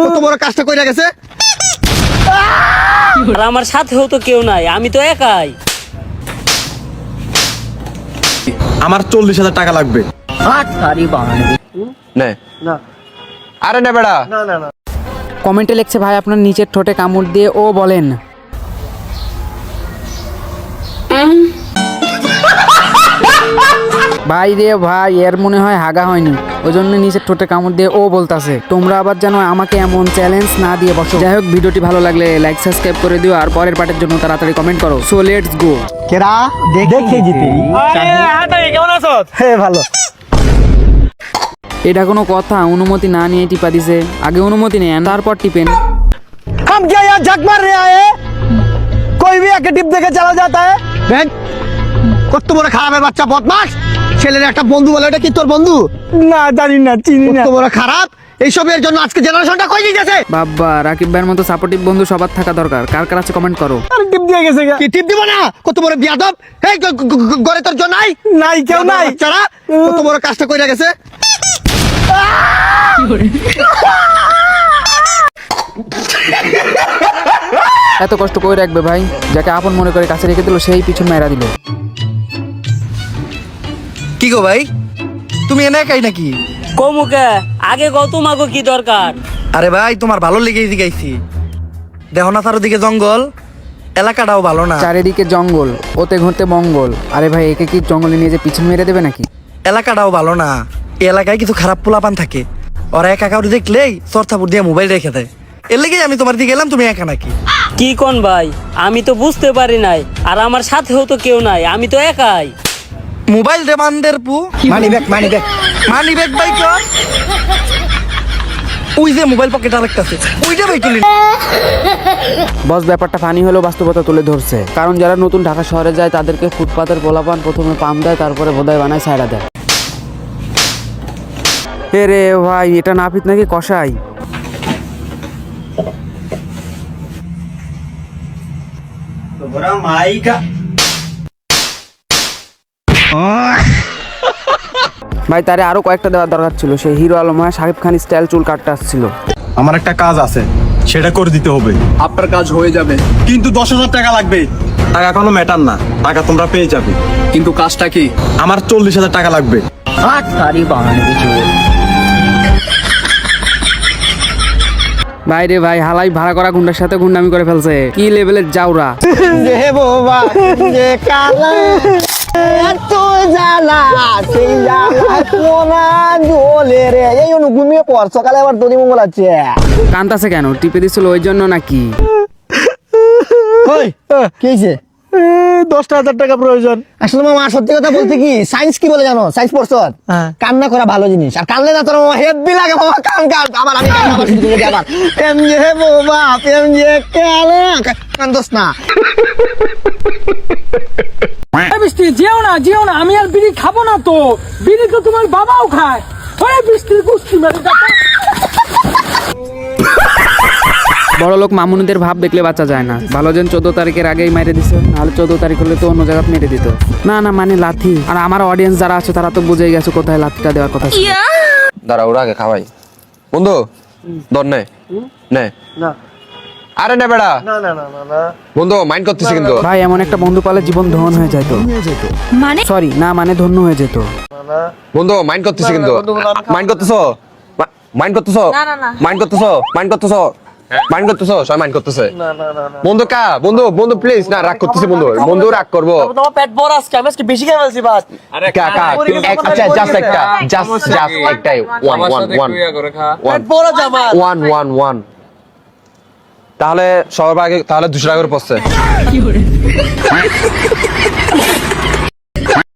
কত বড় কাজটা কইরা গেছে। আর আমার সাথেও তো কেউ নাই, আমি তো একাই। আমার 40,000 টাকা লাগবে। নে আরে না বেড়া কমেন্টে লিখছে ভাই আপনার নিচের ঠোঁটে কামড় দিয়ে ও বলেন। ভাই রে ভাই, এর মনে হয় হাগা হয়নি, ওই জন্য নিচের ঠোঁটে কামড় দিয়ে ও বলতাছে। তোমরা আবার যেন আমাকে এমন চ্যালেঞ্জ না দিয়ে বসো। যাই হোক, ভিডিওটি ভালো লাগলে লাইক সাবস্ক্রাইব করে দিও আর পরের পার্টের জন্য তাড়াতাড়ি কমেন্ট করো। So let's go. কেরা দেখে জিতে। কেমন আছো? হ্যাঁ ভালো। এটা কোনো কথা? অনুমতি না নিয়ে টিপা দিছে। আগে অনুমতি নেন তারপর টিপেন। हम क्या यहाँ झक मार रहे आए? कोई भी आके टिप देके चला जाता है। देख কত বড় খারাপ বাচ্চা, বদমাশ ছেলের একটা বন্ধু বলে, এটা কি তোর বন্ধু? না জানি না, চিনি না। কত বড় খারাপ, এইসবের জন্য আজকে জেনারেশনটা কই যাচ্ছে। বাবা, রাকিব ভাইয়ের মতো সাপোর্টিভ বন্ধু সবার থাকা দরকার। কার কার আছে কমেন্ট করো। আরে টিপ দিয়ে গেছে গা। কি টিপ দিব না? কত বড় বিয়াদব। এই ঘরে তোর জন্য নাই, নাই কেউ নাই। বাচ্চারা কত বড় কাজটা কইরা গেছে। এত কষ্ট করে রাখবে ভাই, যাকে আপন মনে করে কাছে রেখে দিল সেই পিছন মেরা দিল। কি গো ভাই, তুমি এনে একাই নাকি? কমুকে আগে কত মাগো কি দরকার? আরে ভাই তোমার ভালো লেগেই দিগাইছি। দেখো না চারদিকে জঙ্গল, এলাকাটাও ভালো না। চারিদিকে জঙ্গল, ওতে ঘুরতে মঙ্গল। আরে ভাই, একে কি জঙ্গলে নিয়ে যে পিছন মেরে দেবে নাকি? এলাকাটাও ভালো না। এই এলাকায় কিছু খারাপ পোলাপান থাকে, ওরা একা কাউরে দেখলেই চর্চাপুর দিয়ে মোবাইল রেখে দেয়। এর লেগেই আমি তোমার দিকে এলাম, তুমি একা নাকি? কি কোন ভাই, আমি তো বুঝতে পারি নাই। আর আমার সাথেও তো কেউ নাই, আমি তো একাই। মোবাইল রেমান্ডের পু মানি ব্যাগ মানি ব্যাগ ভাই কর। ওই যে মোবাইল পকেট আরেকটাছে, ওইটা ভাই তুলি। বস, ব্যাপারটা ফানি হলেও বাস্তবতা তুলে ধরছে। কারণ যারা নতুন ঢাকা শহরে যায় তাদেরকে ফুটপাতের পোলাপান প্রথমে পাম দেয়, তারপরে বোধাই বানায় সাইডা দেয়। হে রে ভাই, এটা নাপিত নাকি কষাই? ভাই, তারে আরো কয়েকটা দেওয়ার দরকার ছিল। সেই হিরো আলম হয় শাকিব খান স্টাইল চুল কাটতে আসছিল। আমার একটা কাজ আছে, সেটা করে দিতে হবে। আপনার কাজ হয়ে যাবে, কিন্তু 10,000 টাকা লাগবে। টাকা কোনো ম্যাটার না, টাকা তোমরা পেয়ে যাবে। কিন্তু কাজটা কি? আমার 40,000 টাকা লাগবে। ভাই রে ভাই, হালাই ভাড়া করা গুন্ডার সাথে গুন্ডামি করে ফেলছে। কি লেভেলের জাউরা! যে বাবা যে কালা এত জ্বালা, সেই জ্বালা কোনা জ্বলে রে। এই অনু ঘুমিয়ে পড়, সকালে আবার দড়ি মঙ্গল আছে। কান্তাছে কেন? টিপে দিছিল ওই জন্য নাকি? ওই কি হয়েছে? 10,000 টাকা প্রয়োজন। আসলে মামা সত্যি কথা বলতে কি, সায়েন্স কি বলে জানো? সায়েন্স পড়ছ? কান্না করা ভালো জিনিস, আর কানলে না তোর মামা হেভি লাগে। মামা কান কান, আমার আমি কান্না করছি তুমি আবার। প্রেম যে বাবা, প্রেম যে কালা, কান্দোস না। বৃষ্টি যেও না, আমি আর বিড়ি খাবো না। তো বিড়ি তো তোমার বাবাও খায়। ওই বৃষ্টির কুস্তি মেরে যাবে। বড় লোক মামুনিদের ভাব দেখলে বাঁচা যায় না। ভালো যেন 14 তারিখের আগেই মেরে দিছে, নাহলে 14 তারিখ হলে তো অন্য জায়গায় মেরে দিত। না না, মানে লাথি। আর আমার অডিয়েন্স যারা আছে তারা তো বুঝেই গেছে কোথায় লাথিটা দেওয়ার কথা ছিল। দাঁড়া, ওরা আগে খাওয়াই। বন্ধু ধর নে নে। আরে না বেড়া, বন্ধু মাইন্ড করতেছে কিন্তু। ভাই, এমন একটা বন্ধু পালে জীবন ধন হয়ে যেত। মানে সরি না, মানে ধন্য হয়ে যেত। বন্ধু মাইন্ড করতেছে কিন্তু। মাইন্ড করতেছো, মাইন্ড করতেছো, মাইন্ড করতেছো, মাইন্ড করতেছো, মাইন্ড করতেছো, সবাই মাইন্ড করতেছে। বন্ধু কা বন্ধু, বন্ধু প্লিজ না, রাগ করতেছে বন্ধু। বন্ধু রাগ করবো। তোমার পেট বড় আজকে, আমি আজকে বেশি খেয়ে ফেলছি বাস। কা কা আচ্ছা, জাস্ট একটা, জাস্ট একটাই। ওয়ান পেট বড় জামা। ওয়ান। তাহলে সবার আগে তাহলে 200 টাকা করে পড়ছে।